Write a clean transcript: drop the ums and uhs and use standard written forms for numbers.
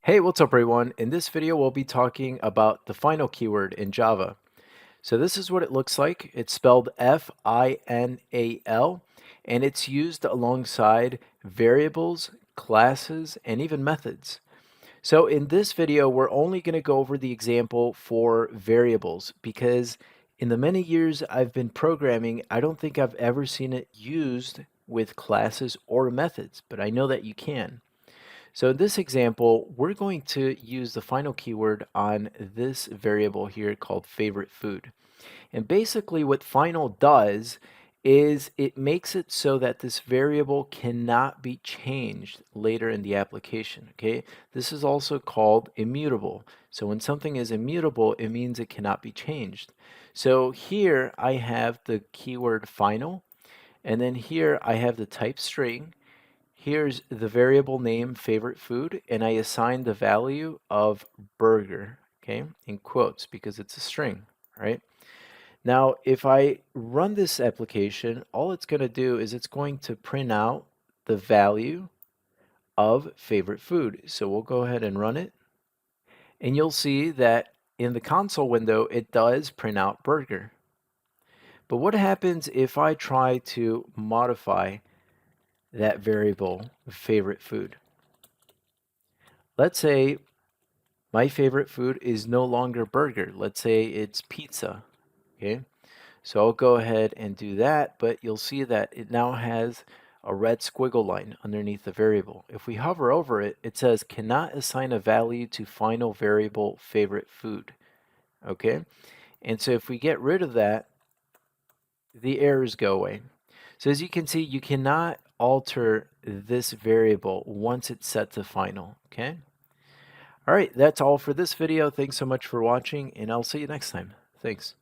Hey, what's up everyone? In this video, we'll be talking about the final keyword in Java. So this is what it looks like. It's spelled F-I-N-A-L, and it's used alongside variables, classes, and even methods. So in this video, we're only going to go over the example for variables because in the many years I've been programming, I don't think I've ever seen it used with classes or methods, but I know that you can. So in this example, we're going to use the final keyword on this variable here called favorite food. And basically what final does is it makes it so that this variable cannot be changed later in the application, okay? This is also called immutable. So when something is immutable, it means it cannot be changed. So here I have the keyword final, and then here I have the type string. Here's the variable name favorite food, and I assign the value of burger, okay, in quotes because it's a string, right? Now, if I run this application, all it's going to do is it's going to print out the value of favorite food. So we'll go ahead and run it, and you'll see that in the console window, it does print out burger. But what happens if I try to modify that variable favorite food? Let's say my favorite food is no longer burger. Let's say it's pizza. Okay. So I'll go ahead and do that, but you'll see that it now has a red squiggle line underneath the variable. If we hover over it, it says cannot assign a value to final variable favorite food. Okay. And so if we get rid of that, the errors go away. So as you can see, you cannot alter this variable once it's set to final. Okay. All right, that's all for this video. Thanks so much for watching, and I'll see you next time. Thanks.